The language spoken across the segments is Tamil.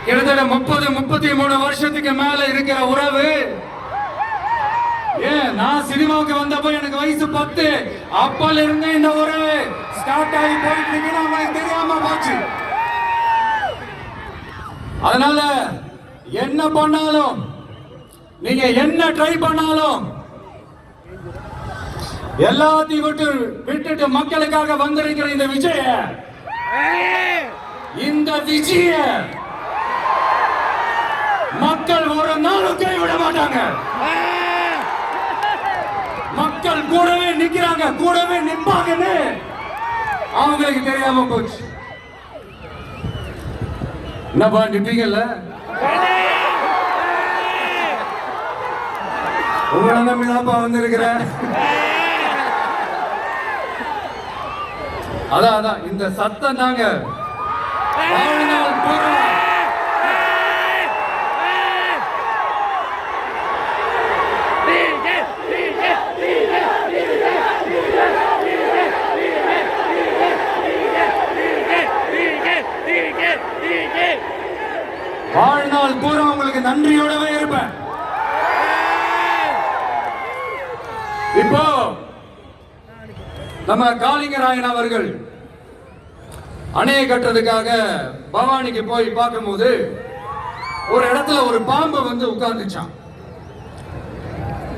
கிட்டத்தட்ட 33 வருஷத்துக்கு மேல இருக்கிற உறவு. ஏன் நான் சினிமாவுக்கு வந்தப்போ எனக்கு வயசு 10. அப்பல இருந்தே இந்த உறவு ஸ்டார்ட் ஆகி போயிட்டு இருக்குன்னு அவங்களுக்கு தெரியாம போச்சு. அதனால என்ன பண்ணாலும், நீங்க என்ன ட்ரை பண்ணாலும், எல்லாத்தையும் விட்டுட்டு மக்களுக்காக வந்திருக்கிற இந்த விஜய மக்கள் ஒரு நாளும் கைவிட மாட்டாங்க. மக்கள் கூடவே நிக்கிறாங்க, கூடவே நிப்பாங்கன்னு அவங்களுக்கு தெரியாம போச்சு. என்னப்பா நிப்பீங்கல்ல? உங்களை நம்பிதான்ப்பா வந்திருக்கிற. அதான் இந்த சத்தம் தாங்க வாழ்நாள் பூரா வாழ்நாள் பூரா உங்களுக்கு நன்றியோடவே இருப்பேன். இப்போ நம்ம காளிங்கராயன் அவர்கள் அணையை கட்டுறதுக்காக பவானிக்கு போய் பார்க்கும்போது ஒரு இடத்துல ஒரு பாம்பு வந்து உட்கார்ந்துச்சான்,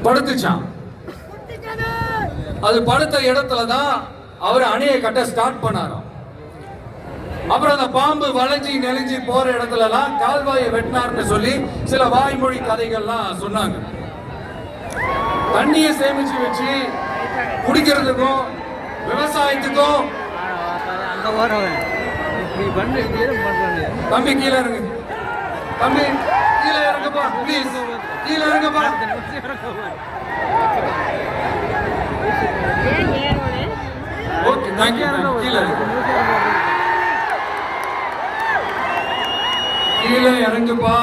படுத்துச்சான். அது படுத்த இடத்துலதான் அவர் அணையை கட்ட ஸ்டார்ட் பண்ணாராம். அப்புறம் அந்த பாம்பு வளைஞ்சி நெளிஞ்சி போற இடத்துல எல்லாம் கால்வாயை வெட்டினார்னு சொல்லி சில வாய்மொழி கதைகள்லாம் சொன்னாங்க. தண்ணியை சேமிச்சு வச்சு குடிக்கிறதுக்கும் விவசாயத்துக்கும். தம்பி கீழே இறங்கு, தம்பி கீழே இறங்குப்பா, ப்ளீஸ் கீழே இறங்குப்பா. Okay, thank you. கீழே கீழே இறங்குப்பா.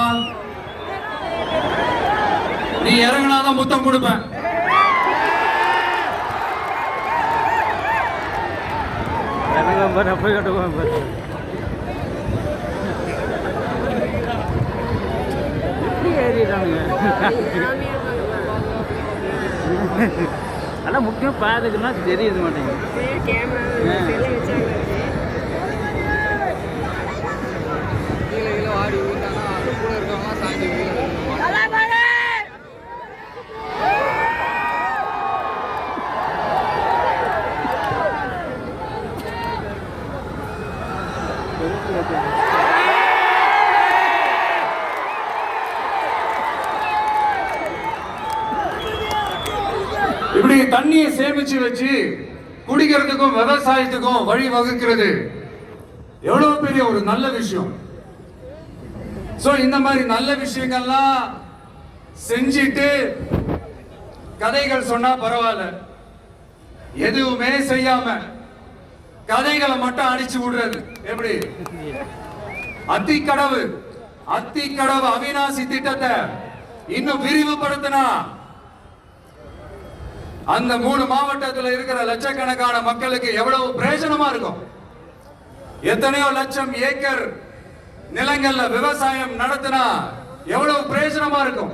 நீ இறங்கினாதான் முத்தம் கொடுப்பேன். ஆனா முக்கியம் பாதுக்குன்னா தெரியுது மாட்டேங்குது. இப்படி தண்ணியை சேமிச்சு வச்சு குடிக்கிறதுக்கும் விவசாயத்துக்கும் வழி வகுக்கிறது எவ்வளவு பெரிய ஒரு நல்ல விஷயம். சோ இந்த மாதிரி நல்ல விஷயங்கள்லாம் செஞ்சிட்டு கதைகள் சொன்னா பரவாயில்ல, எதுவுமே செய்யாம கதைகளை மட்டும் அடிச்சு விடுறது எப்படி? அத்திக்கடவு அவிநாசி திட்டத்தை இன்னும் விரிவுபடுத்தினா அந்த 3 மாவட்டத்தில் இருக்கிற லட்சக்கணக்கான மக்களுக்கு எவ்வளவு பிரயோஜனமா இருக்கும். எத்தனையோ லட்சம் ஏக்கர் நிலங்கள்ல விவசாயம் நடத்தினா எவ்வளவு பிரயோஜனமா இருக்கும்.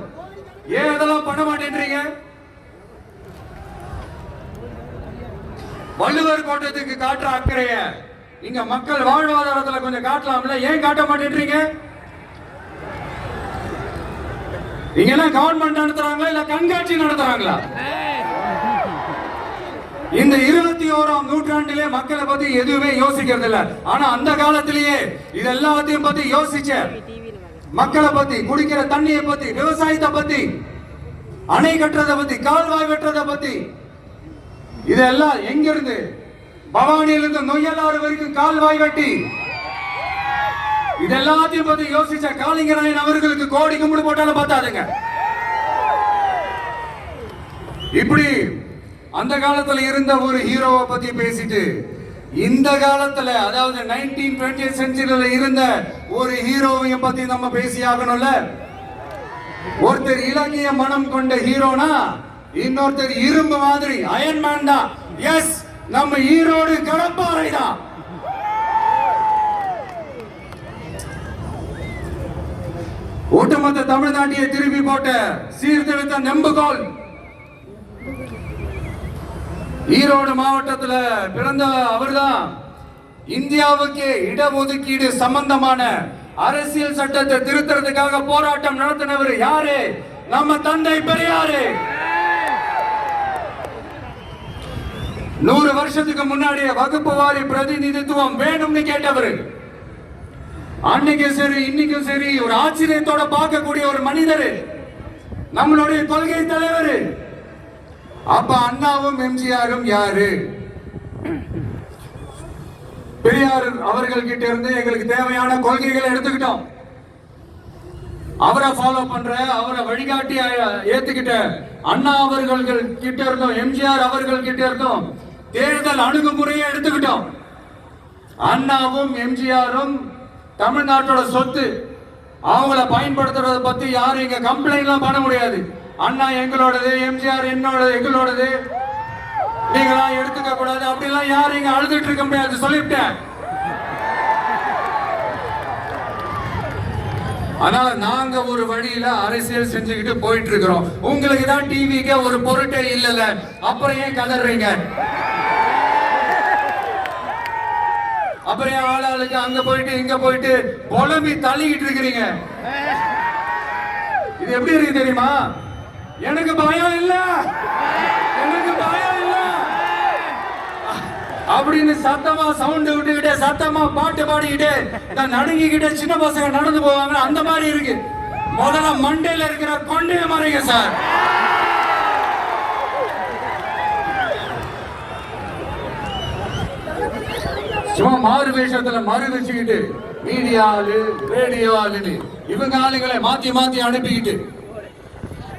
ஏன் அதெல்லாம் பண்ண மாட்டேன்றீங்க? வள்ளுவர் கோட்டத்துக்கு காட்டுற அக்கறைய இங்க மக்கள் வாழ்வாதாரத்துல கொஞ்சம் காட்டலாம்ல, ஏன் காட்ட மாட்டேன்றீங்க? இங்க எல்லாம் கவர்மெண்ட் நடத்துறாங்களா இல்ல கண்காட்சி நடத்துறாங்களா? இந்த 21ஆம் நூற்றாண்டிலே மக்களை பத்தி எதுவுமே யோசிக்கிறது இல்ல. ஆனா அந்த காலத்திலேயே இது எல்லாத்தையும் பத்தி யோசிச்ச, மக்களை பத்தி, குடிக்கிற தண்ணியை பத்தி, விவசாயத்தை பத்தி, அணை கட்டுறதை பத்தி, கால்வாய் வெட்டுறதை பத்தி, இதெல்லாம் எங்க இருந்து? பவானியிலிருந்து நொய்யலாறு வரைக்கும் கால்வாய் வெட்டி இதெல்லாத்தையும் பத்தி யோசிச்ச காளிங்கராயன் அவர்களுக்கு கோடி கும்பிடு போட்டாலும் பார்த்தாதுங்க. இப்படி அந்த காலத்துல இருந்த ஒரு ஹீரோவை பத்தி பேசிட்டு இந்த காலத்துல, அதாவது 1920th செஞ்சுரியில இருந்த ஒரு ஹீரோவையும் பத்தி நம்ம பேசி ஆகணும்ல. ஒருத்தர் இலக்கிய மனம் கொண்ட ஹீரோனா இன்னொருத்தர் இரும்பு மாதிரி அயன்மேன் தான். எஸ், நம்ம ஈரோடு கடப்பாறை தான். ஒட்டுமொத்த தமிழ்நாட்டையே திருப்பி போட்ட சீர்திருத்த நெம்புகோல். ஈரோடு மாவட்டத்துல பிறந்த அவர்தான் இந்தியாவுக்கு இடஒதுக்கீடு சம்பந்தமான அரசியல் சட்டத்தை திருத்தறதுக்காக போராட்டம் நடத்தினவர் யாரு? நம்ம தந்தை பெரியாரு. 100 வருஷத்துக்கு முன்னாடியே வகுப்பு வாரி பிரதிநிதித்துவம் வேணும்னு கேட்டவர். அன்னைக்கும் சரி இன்னைக்கும் சரி ஒரு ஆச்சரியத்தோட பார்க்கக்கூடிய ஒரு மனிதர், நம்மளுடைய கொள்கை தலைவர். அப்ப அண்ணாவும் எம்ஜிஆரும் யாரு? பெரியார் அவர்கள் கிட்ட இருந்து எங்களுக்கு தேவையான கொள்கைகளை எடுத்துக்கிட்டோம். அவரை ஃபாலோ பண்ற, அவரை வழிகாட்டி ஏத்துக்கிட்ட அண்ணா அவர்கள் கிட்ட இருந்தோம், எம்ஜிஆர் அவர்கள் கிட்ட இருந்தோம் தேர்தல் அணுகுமுறையை எடுத்துக்கிட்டோம். அண்ணாவும் எம்ஜிஆரும் தமிழ்நாட்டோட சொத்து. அவங்கள பயன்படுத்துறத பத்தி யாரும் இங்க கம்ப்ளைண்ட் எல்லாம் பண்ண முடியாது. அண்ணா எங்களோடது, எம்ஜிஆர் என்னோடது, எங்களோடது, நீங்களா எடுத்துக்க கூடாது அப்படிலாம் யாரும் இங்க அழுதுட்டு இருக்க முடியாது, சொல்லிவிட்டேன். அதனால நாங்க ஒரு வழியில அரசியல் செஞ்சுக்கிட்டு போயிட்டு இருக்கிறோம். உங்களுக்கு தான் டிவிக்கு ஒரு பொருட்டே இல்லல, அப்புறம் ஏன் கதறீங்க? அப்புறம் ஏன் ஆளாளுக்கு அங்க போயிட்டு இங்க போயிட்டு புலம்பி தள்ளிக்கிட்டு இருக்கிறீங்க? இது எப்படி இருக்கு தெரியுமா? எனக்கு பயம் இல்ல, எனக்கு பயம் இல்ல அப்படின்னு சத்தமா சவுண்ட் விட்டுக்கிட்டே சத்தமா பாட்டு பாடிக்கிட்டே நடுங்கிக்கிட்டே சின்ன பசங்க நடந்து போவாங்க, அந்த மாதிரி இருக்கு. முதல்ல மண்டையில இருக்கிற கொண்டைய மாறீங்க சார். சும்மா மாறு வேஷத்துல மறு வச்சுக்கிட்டு மீடியா ஆளு, ரேடியோ ஆளுன்னு இவங்க ஆளுங்களை மாத்தி மாத்தி அனுப்பிக்கிட்டு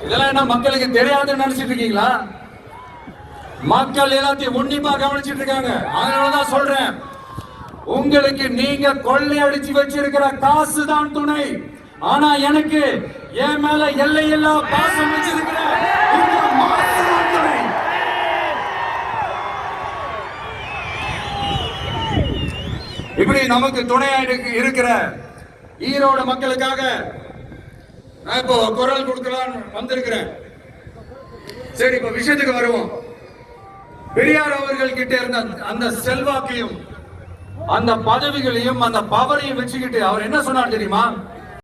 இதெல்லாம் என்ன மக்களுக்கு தெரியாதுன்னு நினைச்சிட்டு இருக்கீங்களா? மக்கள் எல்லாத்தையும் உன்னிப்பா கவனிச்சிட்டு இருக்காங்க. அதனாலதான் சொல்றேன், உங்களுக்கு நீங்க கொள்ளை அடிச்சு வச்சிருக்கிற காசு தான் துணை. ஆனா எனக்கு என் மேல எல்லையில்லா பாசம் வச்சிருக்கிற இந்த மாசு தான் துணை. இப்படி நமக்கு துணையா இருக்கிற ஈரோடு மக்களுக்காக நான் இப்போ குரல் கொடுக்கலான்னு வந்திருக்கிறேன். சரி, இப்ப விஷயத்துக்கு வருவோம். பெரியார் அவர்கள் கிட்ட இருந்த அந்த செல்வாக்கையும் அந்த பதவிகளையும் அந்த பவரையும் வச்சுக்கிட்டு அவர் என்ன சொன்னார் தெரியுமா?